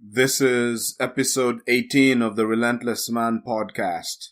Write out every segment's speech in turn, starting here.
This is episode 18 of the Relentless Man podcast.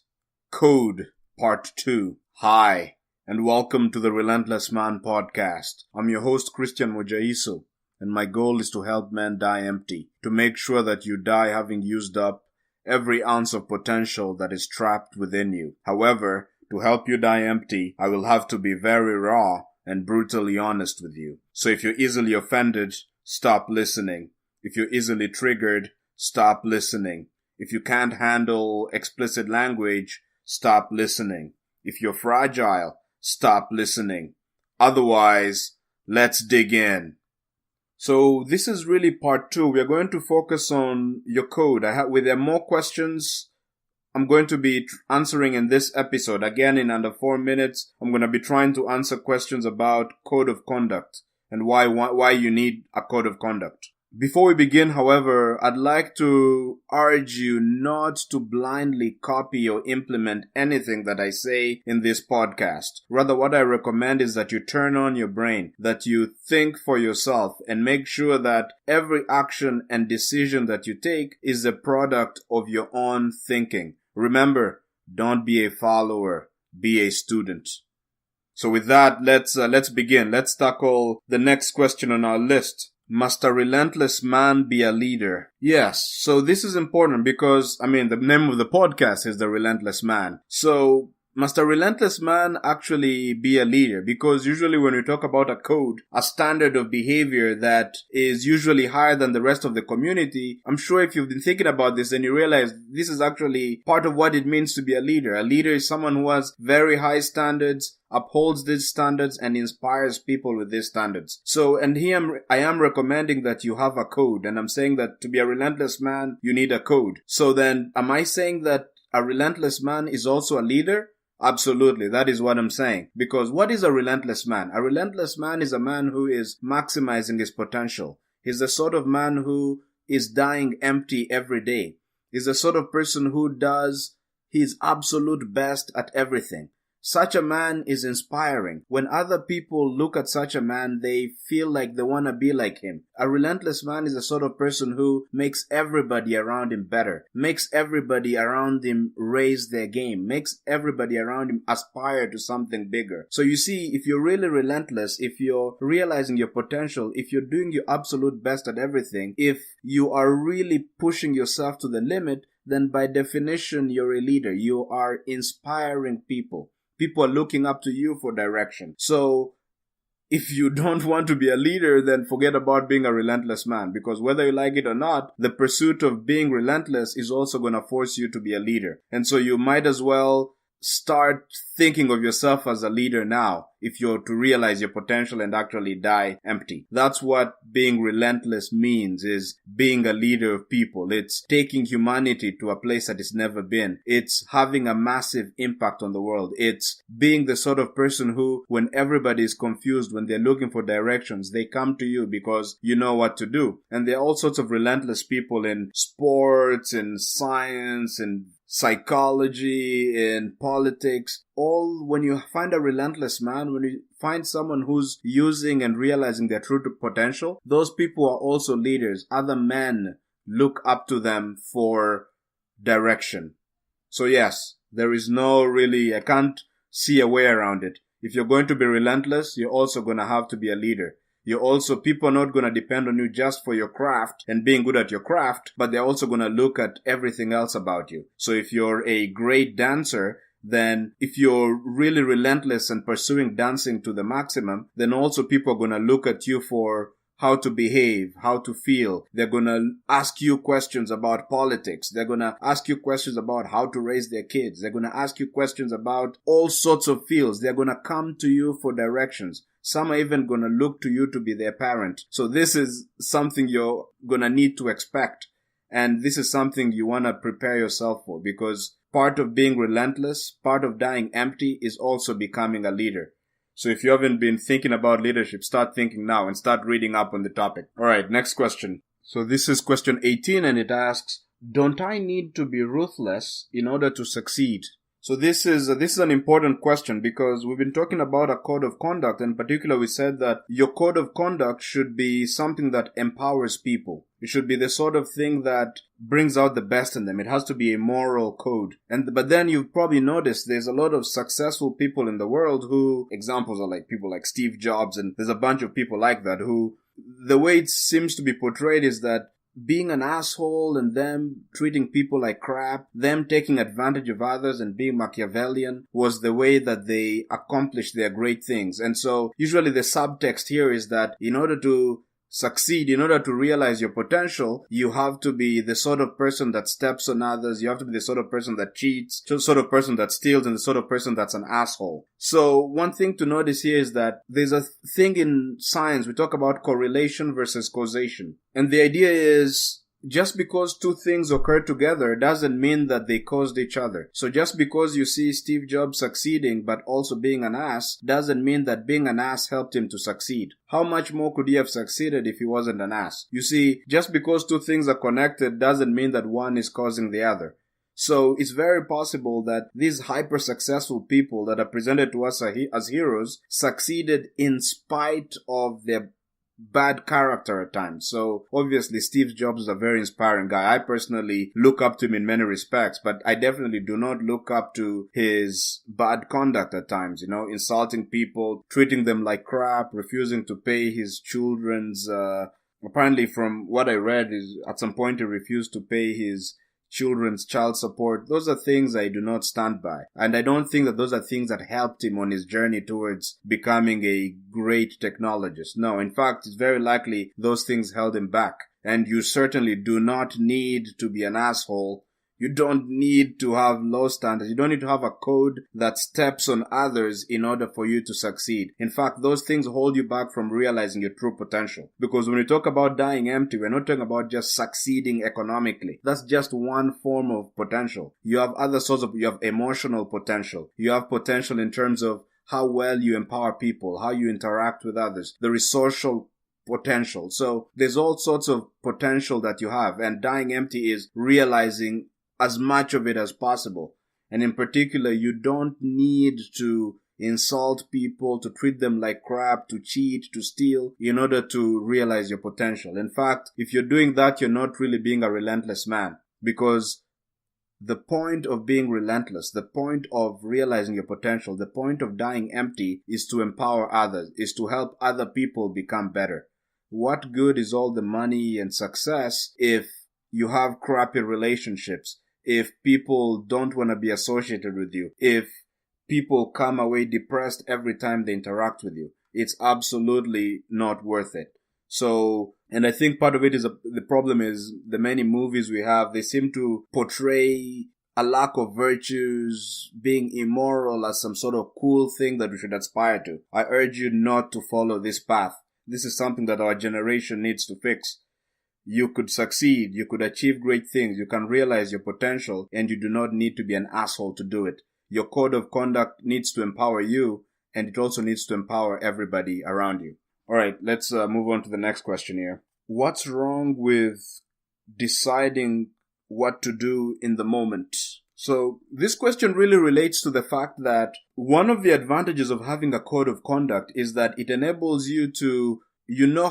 Code, part 2. Hi, and welcome to the Relentless Man podcast. I'm your host, Christian Mojaiso, and my goal is to help men die empty, to make sure that you die having used up every ounce of potential that is trapped within you. However, to help you die empty, I will have to be very raw and brutally honest with you. So if you're easily offended, stop listening. If you're easily triggered, stop listening. If you can't handle explicit language, stop listening. If you're fragile, stop listening. Otherwise, let's dig in. So this is really part 2. We are going to focus on your code. There are more questions I'm going to be answering in this episode. Again, in under 4 minutes, I'm going to be trying to answer questions about code of conduct and why you need a code of conduct. Before we begin, however, I'd like to urge you not to blindly copy or implement anything that I say in this podcast. Rather, what I recommend is that you turn on your brain, that you think for yourself, and make sure that every action and decision that you take is a product of your own thinking. Remember, don't be a follower, be a student. So with that, let's begin. Let's tackle the next question on our list. Must a relentless man be a leader? Yes, so this is important because, the name of the podcast is The Relentless Man. So, must a relentless man actually be a leader? Because usually when we talk about a code, a standard of behavior that is usually higher than the rest of the community, I'm sure if you've been thinking about this, then you realize this is actually part of what it means to be a leader. A leader is someone who has very high standards, upholds these standards, and inspires people with these standards. So, and here I am recommending that you have a code, and I'm saying that to be a relentless man, you need a code. So then, am I saying that a relentless man is also a leader? Absolutely, that is what I'm saying. Because what is a relentless man? A relentless man is a man who is maximizing his potential. He's the sort of man who is dying empty every day. He's the sort of person who does his absolute best at everything. Such a man is inspiring. When other people look at such a man, they feel like they want to be like him. A relentless man is the sort of person who makes everybody around him better, makes everybody around him raise their game, makes everybody around him aspire to something bigger. So you see, if you're really relentless, if you're realizing your potential, if you're doing your absolute best at everything, if you are really pushing yourself to the limit, then by definition, you're a leader. You are inspiring people. People are looking up to you for direction. So, if you don't want to be a leader, then forget about being a relentless man. Because whether you like it or not, the pursuit of being relentless is also going to force you to be a leader. And so you might as well start thinking of yourself as a leader now if you're to realize your potential and actually die empty. That's what being relentless means, is being a leader of people. It's taking humanity to a place that it's never been. It's having a massive impact on the world. It's being the sort of person who, when everybody is confused, when they're looking for directions, they come to you because you know what to do. And there are all sorts of relentless people in sports, in science, in psychology, in politics. All when you find a relentless man, when you find someone who's using and realizing their true potential, those people are also leaders. Other men look up to them for direction. So yes, there is I can't see a way around it. If you're going to be relentless, you're also going to have to be a leader. People are not going to depend on you just for your craft and being good at your craft, but they're also going to look at everything else about you. So if you're a great dancer, then if you're really relentless and pursuing dancing to the maximum, then also people are going to look at you for how to behave, how to feel. They're going to ask you questions about politics. They're going to ask you questions about how to raise their kids. They're going to ask you questions about all sorts of fields. They're going to come to you for directions. Some are even going to look to you to be their parent. So this is something you're going to need to expect. And this is something you want to prepare yourself for, because part of being relentless, part of dying empty, is also becoming a leader. So if you haven't been thinking about leadership, start thinking now and start reading up on the topic. All right, next question. So this is question 18, and it asks, don't I need to be ruthless in order to succeed? So this is an important question, because we've been talking about a code of conduct. In particular, we said that your code of conduct should be something that empowers people. It should be the sort of thing that brings out the best in them. It has to be a moral code. But then you've probably noticed there's a lot of successful people in the world who, examples are like people like Steve Jobs, and there's a bunch of people like that who, the way it seems to be portrayed is that being an asshole and them treating people like crap, them taking advantage of others and being Machiavellian was the way that they accomplished their great things. And so usually the subtext here is that in order to succeed, in order to realize your potential, you have to be the sort of person that steps on others. You have to be the sort of person that cheats, the sort of person that steals, and the sort of person that's an asshole. So one thing to notice here is that there's a thing in science, we talk about correlation versus causation. And the idea is, just because two things occur together doesn't mean that they caused each other. So just because you see Steve Jobs succeeding but also being an ass doesn't mean that being an ass helped him to succeed. How much more could he have succeeded if he wasn't an ass? You see, just because two things are connected doesn't mean that one is causing the other. So it's very possible that these hyper-successful people that are presented to us as heroes succeeded in spite of their bad character at times. So obviously Steve Jobs is a very inspiring guy. I personally look up to him in many respects, but I definitely do not look up to his bad conduct at times, insulting people, treating them like crap, refusing to pay his children's, apparently from what I read is at some point he refused to pay his children's child support. Those are things I do not stand by. And I don't think that those are things that helped him on his journey towards becoming a great technologist. No, in fact, it's very likely those things held him back. And you certainly do not need to be an asshole. You don't need to have low standards. You don't need to have a code that steps on others in order for you to succeed. In fact, those things hold you back from realizing your true potential. Because when we talk about dying empty, we're not talking about just succeeding economically. That's just one form of potential. You have other sorts of, you have emotional potential. You have potential in terms of how well you empower people, how you interact with others. There is social potential. So there's all sorts of potential that you have. And dying empty is realizing as much of it as possible. And in particular, you don't need to insult people, to treat them like crap, to cheat, to steal, in order to realize your potential. In fact, if you're doing that, you're not really being a relentless man. Because the point of being relentless, the point of realizing your potential, the point of dying empty is to empower others, is to help other people become better. What good is all the money and success if you have crappy relationships? If people don't want to be associated with you, if people come away depressed every time they interact with you, it's absolutely not worth it. So, and I think part of it is the problem is the many movies we have, they seem to portray a lack of virtues, being immoral as some sort of cool thing that we should aspire to. I urge you not to follow this path. This is something that our generation needs to fix. You could succeed, you could achieve great things, you can realize your potential, and you do not need to be an asshole to do it. Your code of conduct needs to empower you, and it also needs to empower everybody around you. Alright, let's move on to the next question here. What's wrong with deciding what to do in the moment? So this question really relates to the fact that one of the advantages of having a code of conduct is that it enables you to,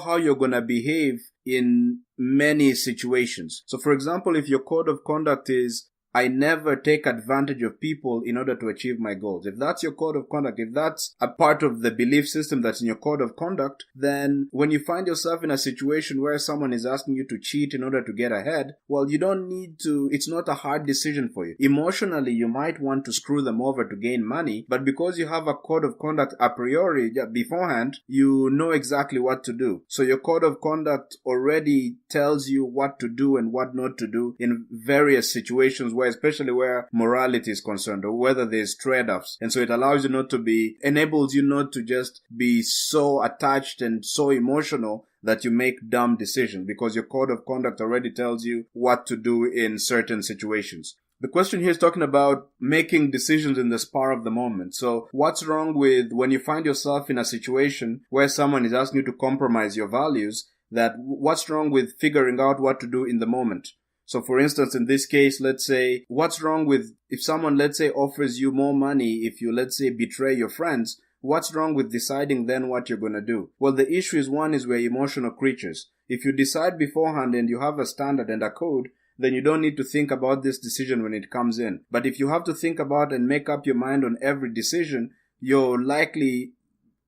how you're going to behave in many situations. So for example, if your code of conduct is, I never take advantage of people in order to achieve my goals. If that's your code of conduct, if that's a part of the belief system that's in your code of conduct, then when you find yourself in a situation where someone is asking you to cheat in order to get ahead, well, you don't need to, it's not a hard decision for you. Emotionally, you might want to screw them over to gain money, but because you have a code of conduct a priori beforehand, you know exactly what to do. So your code of conduct already tells you what to do and what not to do in various situations especially where morality is concerned or whether there's trade-offs. And so it allows you enables you not to just be so attached and so emotional that you make dumb decisions because your code of conduct already tells you what to do in certain situations. The question here is talking about making decisions in the spur of the moment. So what's wrong with when you find yourself in a situation where someone is asking you to compromise your values, what's wrong with figuring out what to do in the moment? So for instance, in this case, let's say, what's wrong with if someone, let's say, offers you more money if you, let's say, betray your friends? What's wrong with deciding then what you're going to do? Well, the issue is we're emotional creatures. If you decide beforehand and you have a standard and a code, then you don't need to think about this decision when it comes in. But if you have to think about and make up your mind on every decision, you're likely,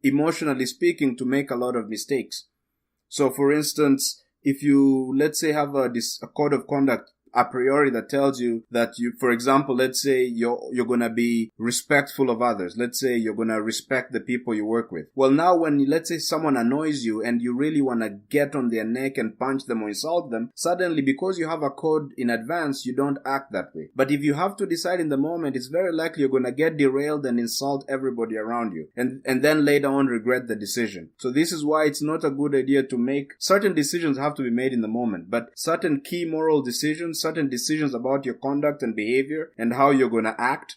emotionally speaking, to make a lot of mistakes. So for instance, if you, let's say, have a code of conduct a priori that tells you that you, for example, let's say you're going to be respectful of others. Let's say you're going to respect the people you work with. Well, now when, let's say, someone annoys you and you really want to get on their neck and punch them or insult them, suddenly, because you have a code in advance, you don't act that way. But if you have to decide in the moment, it's very likely you're going to get derailed and insult everybody around you, and then later on regret the decision. So this is why it's not a good idea to make certain decisions. Have to be made in the moment, but certain key moral decisions, certain decisions about your conduct and behavior and how you're going to act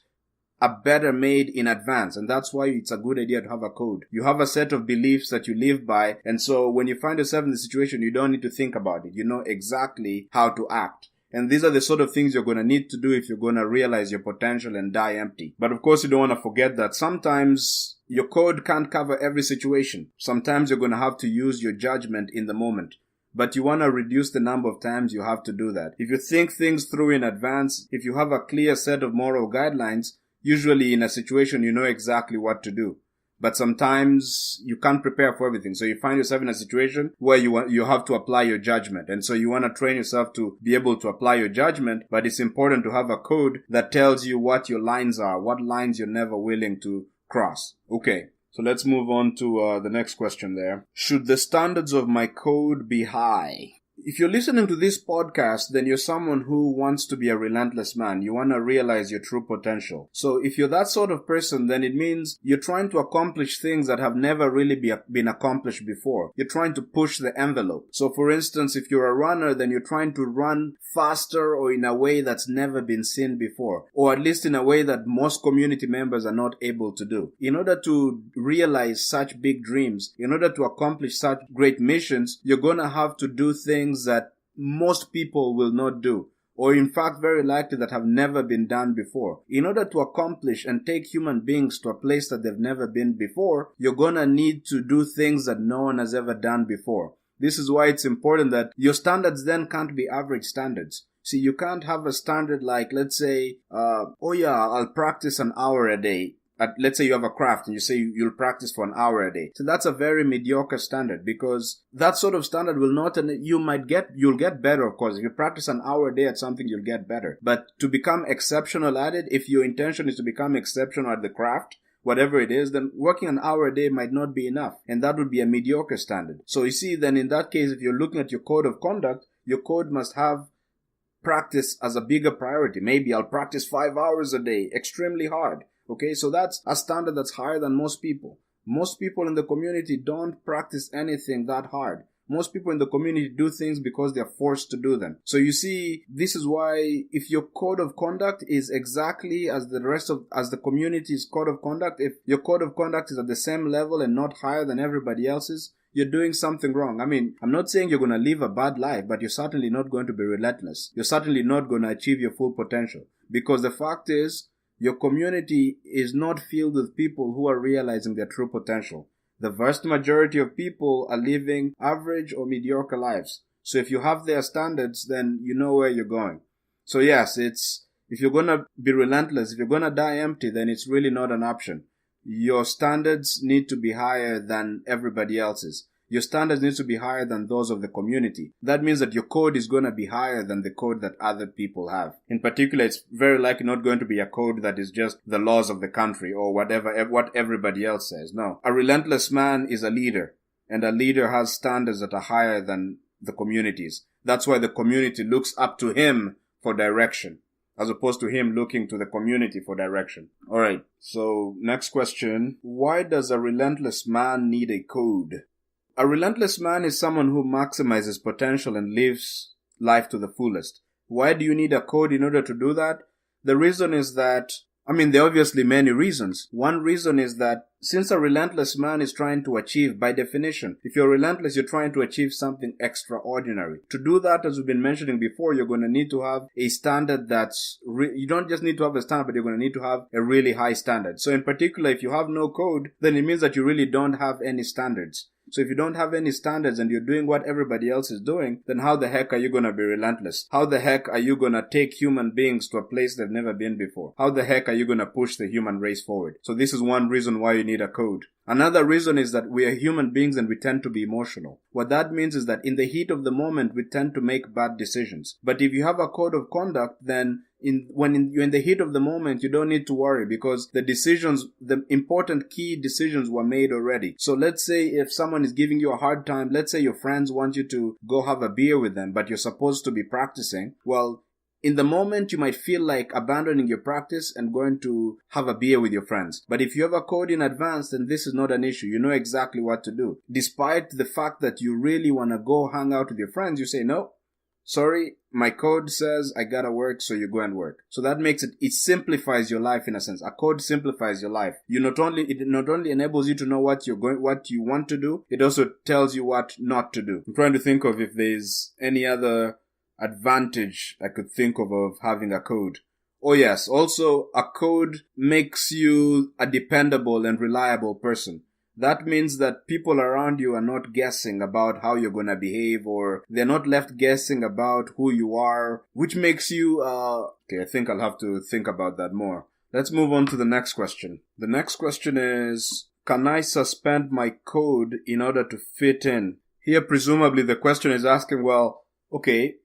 are better made in advance. And that's why it's a good idea to have a code. You have a set of beliefs that you live by. And so when you find yourself in the situation, you don't need to think about it. You know exactly how to act. And these are the sort of things you're going to need to do if you're going to realize your potential and die empty. But of course, you don't want to forget that sometimes your code can't cover every situation. Sometimes you're going to have to use your judgment in the moment. But you want to reduce the number of times you have to do that. If you think things through in advance, if you have a clear set of moral guidelines, usually in a situation you know exactly what to do. But sometimes you can't prepare for everything. So you find yourself in a situation where you have to apply your judgment. And so you want to train yourself to be able to apply your judgment. But it's important to have a code that tells you what your lines are, what lines you're never willing to cross. Okay. So let's move on to the next question there. Should the standards of my code be high? If you're listening to this podcast, then you're someone who wants to be a relentless man. You want to realize your true potential. So if you're that sort of person, then it means you're trying to accomplish things that have never really been accomplished before. You're trying to push the envelope. So for instance, if you're a runner, then you're trying to run faster or in a way that's never been seen before, or at least in a way that most community members are not able to do. In order to realize such big dreams, in order to accomplish such great missions, you're going to have to do things that most people will not do, or in fact very likely that have never been done before. In order to accomplish and take human beings to a place that they've never been before, you're gonna need to do things that no one has ever done before. This is why it's important that your standards then can't be average standards. See, you can't have a standard like, let's say, I'll practice an hour a day. Let's say you have a craft and you say you'll practice for an hour a day. So that's a very mediocre standard, because that sort of standard will not, and you'll get better, of course. If you practice an hour a day at something, you'll get better. But to become exceptional at it, if your intention is to become exceptional at the craft, whatever it is, then working an hour a day might not be enough. And that would be a mediocre standard. So you see, then in that case, if you're looking at your code of conduct, your code must have practice as a bigger priority. Maybe I'll practice 5 hours a day, extremely hard. Okay, so that's a standard that's higher than most people. Most people in the community don't practice anything that hard. Most people in the community do things because they're forced to do them. So you see, this is why if your code of conduct is exactly as the community's code of conduct, if your code of conduct is at the same level and not higher than everybody else's, you're doing something wrong. I mean, I'm not saying you're going to live a bad life, but you're certainly not going to be relentless. You're certainly not going to achieve your full potential. Because the fact is, your community is not filled with people who are realizing their true potential. The vast majority of people are living average or mediocre lives. So if you have their standards, then you know where you're going. So yes, if you're going to be relentless, if you're going to die empty, then it's really not an option. Your standards need to be higher than everybody else's. Your standards need to be higher than those of the community. That means that your code is going to be higher than the code that other people have. In particular, it's very likely not going to be a code that is just the laws of the country or what everybody else says. No. A relentless man is a leader, and a leader has standards that are higher than the community's. That's why the community looks up to him for direction, as opposed to him looking to the community for direction. Alright, so next question. Why does a relentless man need a code? A relentless man is someone who maximizes potential and lives life to the fullest. Why do you need a code in order to do that? The reason is that, there are obviously many reasons. One reason is that since a relentless man is trying to achieve, by definition, if you're relentless, you're trying to achieve something extraordinary. To do that, as we've been mentioning before, you're going to need to have a standard you don't just need to have a standard, but you're going to need to have a really high standard. So in particular, if you have no code, then it means that you really don't have any standards. So if you don't have any standards and you're doing what everybody else is doing, then how the heck are you going to be relentless? How the heck are you going to take human beings to a place they've never been before? How the heck are you going to push the human race forward? So this is one reason why you need a code. Another reason is that we are human beings and we tend to be emotional. What that means is that in the heat of the moment, we tend to make bad decisions. But if you have a code of conduct, then you're in the heat of the moment, you don't need to worry because the important key decisions were made already. So let's say if someone is giving you a hard time, let's say your friends want you to go have a beer with them, but you're supposed to be practicing. Well, in the moment, you might feel like abandoning your practice and going to have a beer with your friends. But if you have a code in advance, then this is not an issue. You know exactly what to do. Despite the fact that you really want to go hang out with your friends, you say, no, sorry, my code says I gotta work, so you go and work. So that makes it simplifies your life in a sense. A code simplifies your life. It not only enables you to know what you want to do, it also tells you what not to do. I'm trying to think of if there's any other advantage I could think of having a code. Oh yes, also a code makes you a dependable and reliable person. That means that people around you are not guessing about how you're going to behave, or they're not left guessing about who you are, which makes you, okay, I think I'll have to think about that more. Let's move on to the next question. The next question is, can I suspend my code in order to fit in? Here, presumably, the question is asking, well, okay,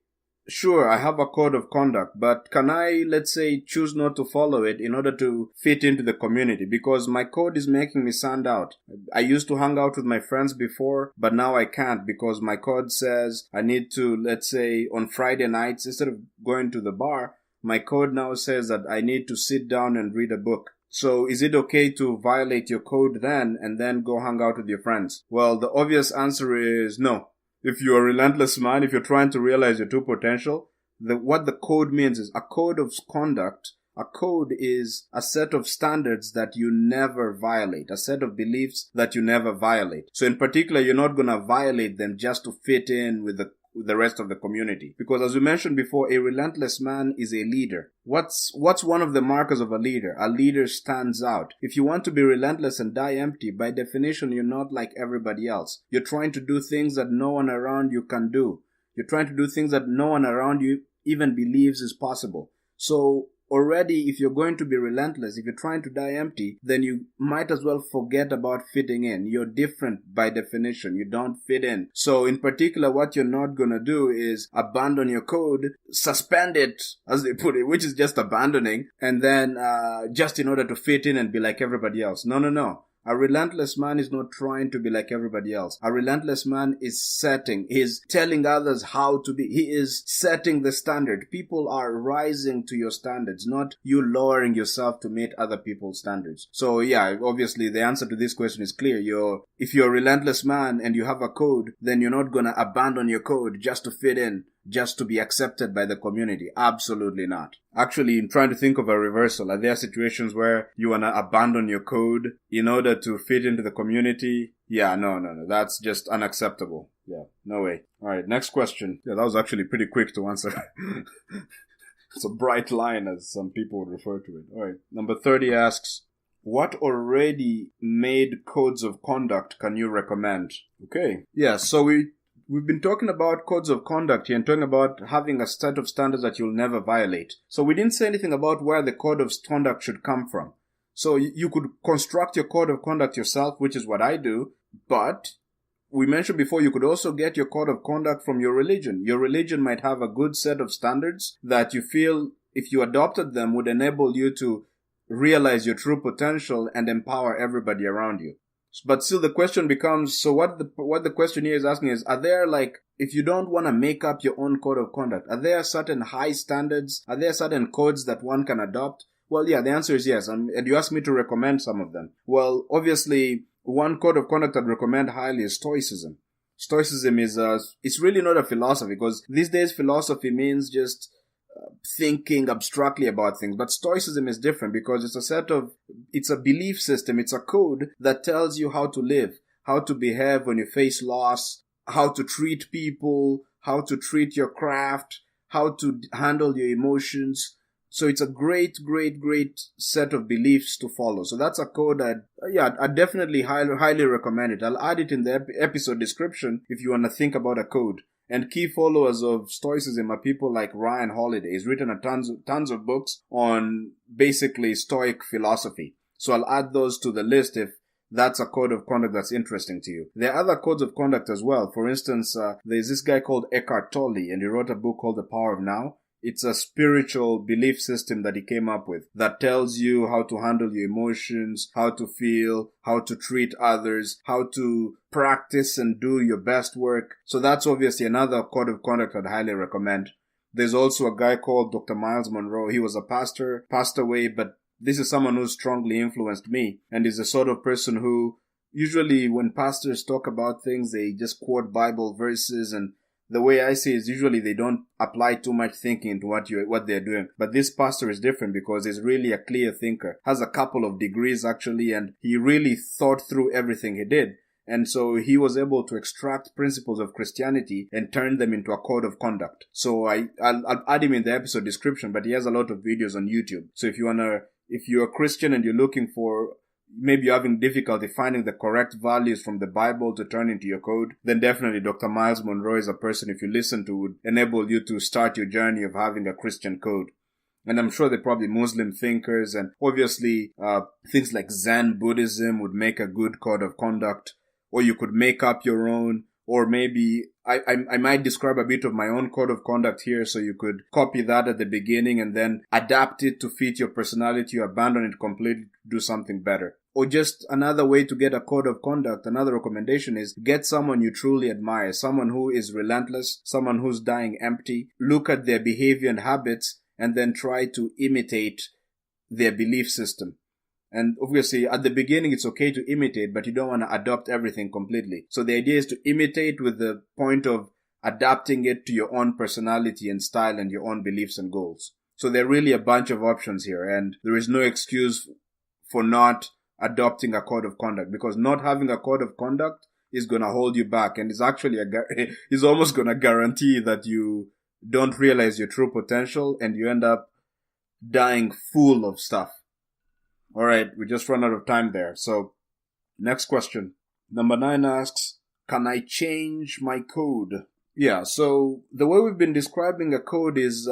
sure, I have a code of conduct, but can I, let's say, choose not to follow it in order to fit into the community? Because my code is making me stand out. I used to hang out with my friends before, but now I can't because my code says I need to, let's say, on Friday nights, instead of going to the bar, my code now says that I need to sit down and read a book. So is it okay to violate your code then and then go hang out with your friends? Well, the obvious answer is no. If you're a relentless man, if you're trying to realize your true potential, what the code means is a code of conduct. A code is a set of standards that you never violate, a set of beliefs that you never violate. So in particular, you're not going to violate them just to fit in with the rest of the community. Because as we mentioned before, a relentless man is a leader. What's one of the markers of a leader? A leader stands out. If you want to be relentless and die empty, by definition, you're not like everybody else. You're trying to do things that no one around you can do. You're trying to do things that no one around you even believes is possible. So already, if you're going to be relentless, if you're trying to die empty, then you might as well forget about fitting in. You're different by definition. You don't fit in. So in particular, what you're not going to do is abandon your code, suspend it, as they put it, which is just abandoning, and then just in order to fit in and be like everybody else. No. A relentless man is not trying to be like everybody else. A relentless man is telling others how to be. He is setting the standard. People are rising to your standards, not you lowering yourself to meet other people's standards. So yeah, obviously the answer to this question is clear. If you're a relentless man and you have a code, then you're not gonna abandon your code just to fit in, just to be accepted by the community. Absolutely not. Actually, I'm trying to think of a reversal. Are there situations where you want to abandon your code in order to fit into the community? Yeah, no. That's just unacceptable. Yeah, no way. All right, next question. Yeah, that was actually pretty quick to answer. It's a bright line, as some people would refer to it. All right, number 30 asks, what already made codes of conduct can you recommend? Okay. Yeah, so We've been talking about codes of conduct here and talking about having a set of standards that you'll never violate. So we didn't say anything about where the code of conduct should come from. So you could construct your code of conduct yourself, which is what I do. But we mentioned before, you could also get your code of conduct from your religion. Your religion might have a good set of standards that you feel, if you adopted them, would enable you to realize your true potential and empower everybody around you. But still the question becomes, so what the question here is asking is, are there, like, if you don't want to make up your own code of conduct, are there certain high standards? Are there certain codes that one can adopt? Well, yeah, the answer is yes. And you asked me to recommend some of them. Well, obviously, one code of conduct I'd recommend highly is Stoicism. Stoicism is, it's really not a philosophy, because these days philosophy means just thinking abstractly about things. But Stoicism is different because it's a belief system. It's a code that tells you how to live, how to behave when you face loss, how to treat people, how to treat your craft, how to handle your emotions. So it's a great set of beliefs to follow. So that's a code I definitely highly recommend it. I'll add it in the episode description if you want to think about a code. And key followers of Stoicism are people like Ryan Holiday. He's written tons of books on basically Stoic philosophy. So I'll add those to the list if that's a code of conduct that's interesting to you. There are other codes of conduct as well. For instance, there's this guy called Eckhart Tolle, and he wrote a book called The Power of Now. It's a spiritual belief system that he came up with that tells you how to handle your emotions, how to feel, how to treat others, how to practice and do your best work. So that's obviously another code of conduct I'd highly recommend. There's also a guy called Dr. Myles Munroe. He was a pastor, passed away, but this is someone who strongly influenced me and is the sort of person who usually when pastors talk about things, they just quote Bible verses, and the way I see it is usually they don't apply too much thinking into what they're doing. But this pastor is different because he's really a clear thinker, has a couple of degrees actually, and he really thought through everything he did. And so he was able to extract principles of Christianity and turn them into a code of conduct. So I'll add him in the episode description, but he has a lot of videos on YouTube. So if you're a Christian and you're looking for, maybe you're having difficulty finding the correct values from the Bible to turn into your code, then definitely Dr. Myles Munroe is a person, if you listen to, would enable you to start your journey of having a Christian code. And I'm sure they're probably Muslim thinkers, and obviously things like Zen Buddhism would make a good code of conduct, or you could make up your own, or maybe I might describe a bit of my own code of conduct here, so you could copy that at the beginning and then adapt it to fit your personality, or abandon it completely to do something better. Or just another way to get a code of conduct, another recommendation is get someone you truly admire, someone who is relentless, someone who's dying empty. Look at their behavior and habits and then try to imitate their belief system. And obviously, at the beginning, it's okay to imitate, but you don't want to adopt everything completely. So the idea is to imitate with the point of adapting it to your own personality and style and your own beliefs and goals. So there are really a bunch of options here, and there is no excuse for not adopting a code of conduct, because not having a code of conduct is going to hold you back, and it's actually is almost going to guarantee that you don't realize your true potential and you end up dying full of stuff. All right, we just run out of time there. So, next question. Number 9 asks, can I change my code? Yeah, so the way we've been describing a code is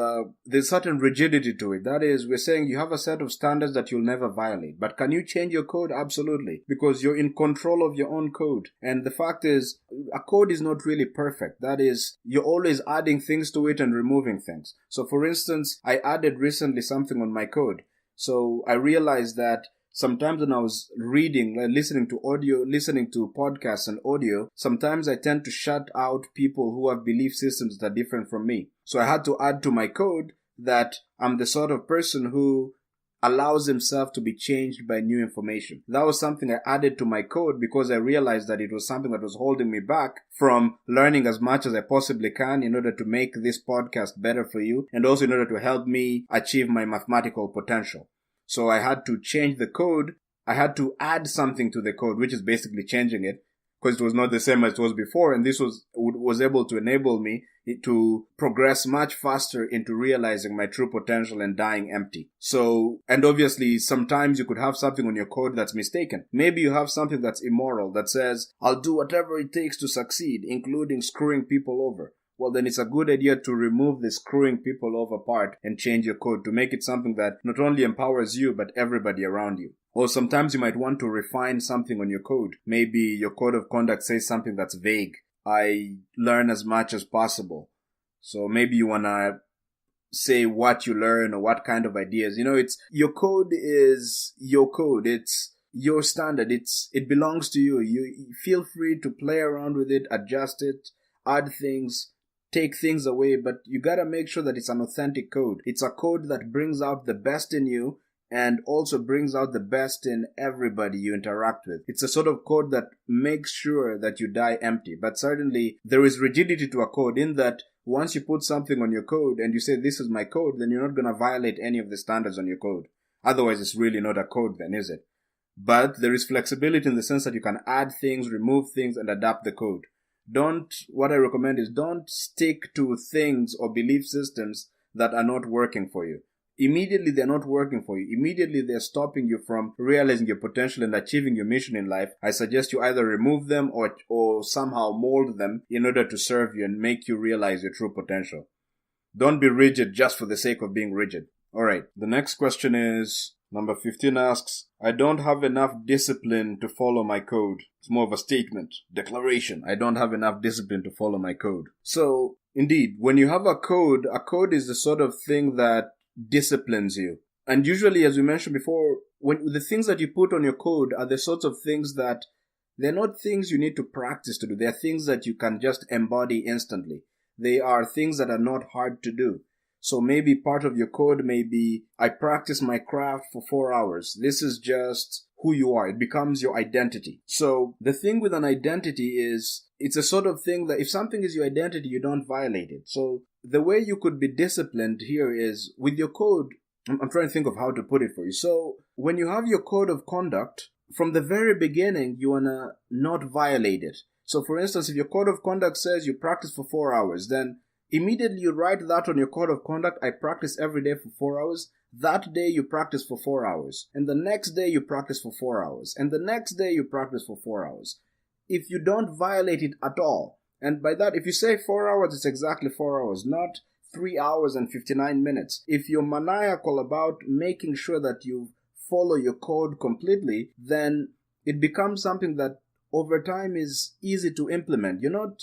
there's certain rigidity to it. That is, we're saying you have a set of standards that you'll never violate. But can you change your code? Absolutely. Because you're in control of your own code. And the fact is, a code is not really perfect. That is, you're always adding things to it and removing things. So for instance, I added recently something on my code. So I realized that sometimes when I was reading, listening to podcasts and audio, sometimes I tend to shut out people who have belief systems that are different from me. So I had to add to my code that I'm the sort of person who allows himself to be changed by new information. That was something I added to my code because I realized that it was something that was holding me back from learning as much as I possibly can in order to make this podcast better for you, and also in order to help me achieve my mathematical potential. So I had to change the code. I had to add something to the code, which is basically changing it, because it was not the same as it was before. And this was able to enable me to progress much faster into realizing my true potential and dying empty. So, and obviously, sometimes you could have something on your code that's mistaken. Maybe you have something that's immoral that says, I'll do whatever it takes to succeed, including screwing people over. Well, then it's a good idea to remove the screwing people over part and change your code to make it something that not only empowers you, but everybody around you. Or sometimes you might want to refine something on your code. Maybe your code of conduct says something that's vague. I learn as much as possible. So maybe you want to say what you learn or what kind of ideas. It's your code is your code. It's your standard. It belongs to you. You feel free to play around with it, adjust it, add things, take things away, but you gotta make sure that it's an authentic code. It's a code that brings out the best in you and also brings out the best in everybody you interact with. It's a sort of code that makes sure that you die empty. But certainly there is rigidity to a code in that once you put something on your code and you say this is my code, then you're not gonna violate any of the standards on your code. Otherwise it's really not a code then, is it? But there is flexibility in the sense that you can add things, remove things, and adapt the code. What I recommend is don't stick to things or belief systems that are not working for you. immediately they're not working for you. Immediately they're stopping you from realizing your potential and achieving your mission in life. I suggest you either remove them or somehow mold them in order to serve you and make you realize your true potential. Don't be rigid just for the sake of being rigid. Alright, the next question is, number 15 asks, I don't have enough discipline to follow my code. It's more of a statement, declaration. I don't have enough discipline to follow my code. So, indeed, when you have a code is the sort of thing that disciplines you. And usually, as we mentioned before, when the things that you put on your code are the sorts of things that they're not things you need to practice to do. They're things that you can just embody instantly. They are things that are not hard to do. So maybe part of your code may be, I practice my craft for 4 hours. This is just who you are. It becomes your identity. So the thing with an identity is, it's a sort of thing that if something is your identity, you don't violate it. So the way you could be disciplined here is with your code. I'm trying to think of how to put it for you. So when you have your code of conduct, from the very beginning, you want to not violate it. So for instance, if your code of conduct says you practice for 4 hours, then immediately you write that on your code of conduct, I practice every day for 4 hours. That day you practice for 4 hours. And the next day you practice for 4 hours. And the next day you practice for 4 hours. If you don't violate it at all, and by that, if you say 4 hours, it's exactly 4 hours, not 3 hours and 59 minutes. If you're maniacal about making sure that you follow your code completely, then it becomes something that over time is easy to implement. You're not,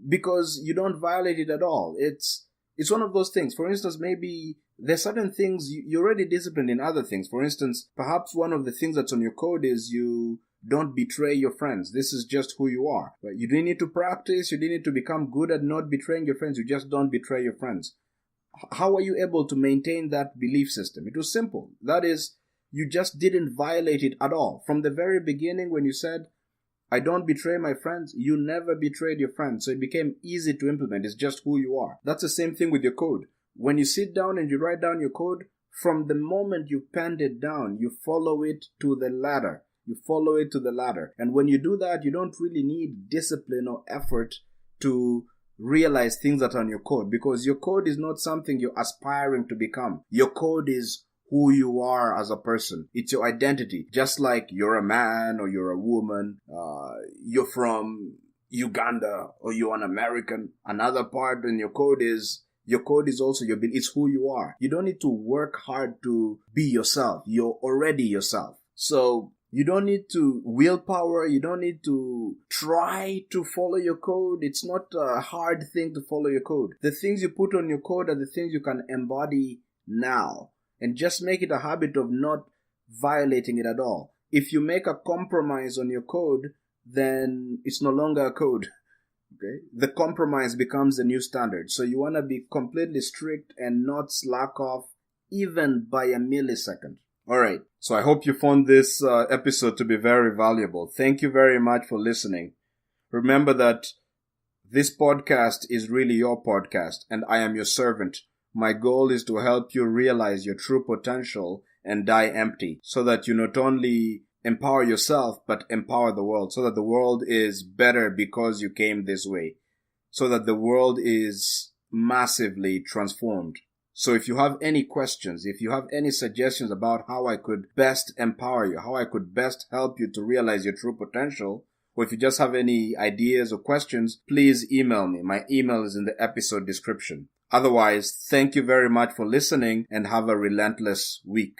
because you don't violate it at all. It's one of those things. For instance, maybe there's certain things you're already disciplined in other things. For instance, perhaps one of the things that's on your code is you don't betray your friends. This is just who you are. But you didn't need to practice. You didn't need to become good at not betraying your friends. You just don't betray your friends. How are you able to maintain that belief system? It was simple. That is, you just didn't violate it at all. From the very beginning, when you said, I don't betray my friends, you never betrayed your friends. So it became easy to implement. It's just who you are. That's the same thing with your code. When you sit down and you write down your code, from the moment you penned it down, you follow it to the letter. You follow it to the ladder. And when you do that, you don't really need discipline or effort to realize things that are on your code, because your code is not something you're aspiring to become. Your code is who you are as a person. It's your identity. Just like you're a man or you're a woman, you're from Uganda or you're an American. Another part in your code is also it's who you are. You don't need to work hard to be yourself. You're already yourself. So you don't need to willpower. You don't need to try to follow your code. It's not a hard thing to follow your code. The things you put on your code are the things you can embody now. And just make it a habit of not violating it at all. If you make a compromise on your code, then it's no longer a code. Okay? The compromise becomes the new standard. So you want to be completely strict and not slack off even by a millisecond. Alright, so I hope you found this episode to be very valuable. Thank you very much for listening. Remember that this podcast is really your podcast, and I am your servant. My goal is to help you realize your true potential and die empty, so that you not only empower yourself, but empower the world, so that the world is better because you came this way, so that the world is massively transformed. So if you have any questions, if you have any suggestions about how I could best empower you, how I could best help you to realize your true potential, or if you just have any ideas or questions, please email me. My email is in the episode description. Otherwise, thank you very much for listening and have a relentless week.